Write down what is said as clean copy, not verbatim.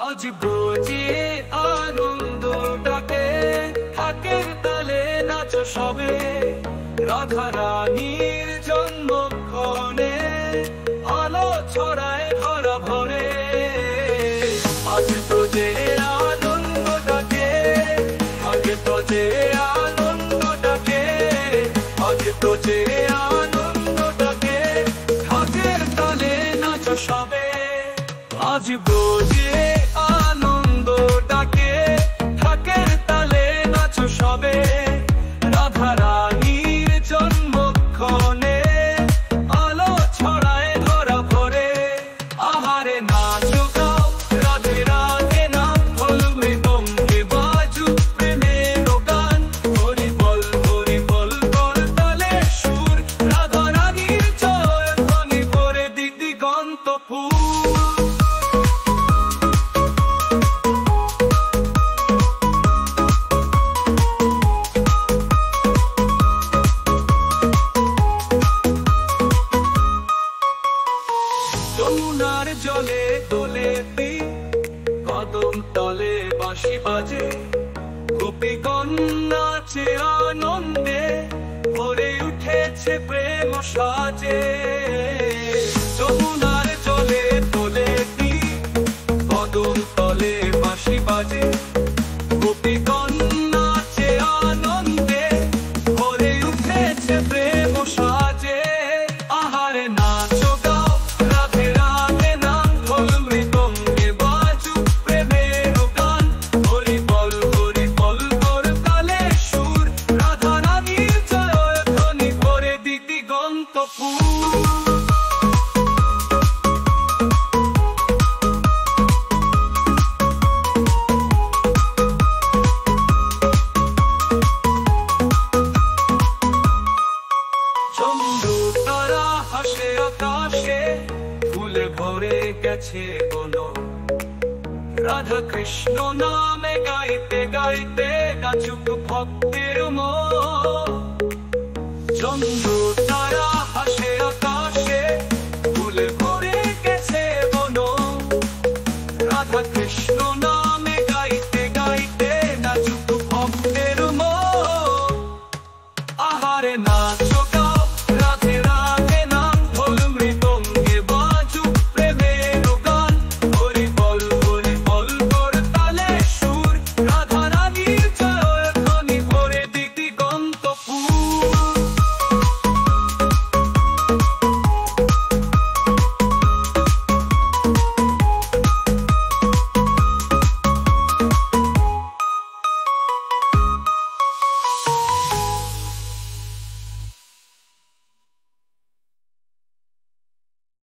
আজ বুঝি আনন্দটাকে, ঢাকের তালে নাচো সবে, রাধা রানীর জন্মক্ষণে আলো ছড়ায় ঘরা ভরে। আজ তো যে আনন্দটাকে, আগে তো যে আনন্দটাকে, আগে তো যে আনন্দটাকে, ঢাকের তালে নাচো সবে। আজ বুঝি আনন্দটাকে, ঢাকের তালে নাচো সবে, রাধা রানীর জন্মক্ষণে আলো ছড়ায় ঘরা ভরে। আহারে নাচো গাও, রাধে রাধে নাম, ঢোল মৃদঙ্গে বাজুক প্রেমের গান। হরি বল কর তালে সুর, রাধা রানীর জয় ধ্বনি করে দিক দিগন্ত ফুল। যমুনার জলে দোলে দ্বীপ, কদম তলে বাঁশি বাজে, গোপীগণ নাচে আনন্দে, ভরে উঠেছে প্রেম সাজে। যমুনার জলে দোলে দ্বীপ, কদম তলে বাঁশি বাজে, গোপীগণ নাচে আনন্দে, ভরে উঠেছে প্রেম সাজে। আহারে নাচো গাও, রাধে রাধে নাম, ঢোল মৃদঙ্গে বাজুক প্রেমের গান। হরি বল কর তালে সুর, রাধা রানীর জয় ধ্বনি করে দিক দিগন্ত ফুল। চন্দ্র তারা হাসে আকাশে, ফুলে ভরে গেছে বন, রাধা কৃষ্ণ নামে গাইতে গাইতে নাচুক ভক্তের মন। চন্দ্র তারা হাসে আকাশে, ফুলে ভরে গেছে বন, রাধা কৃষ্ণ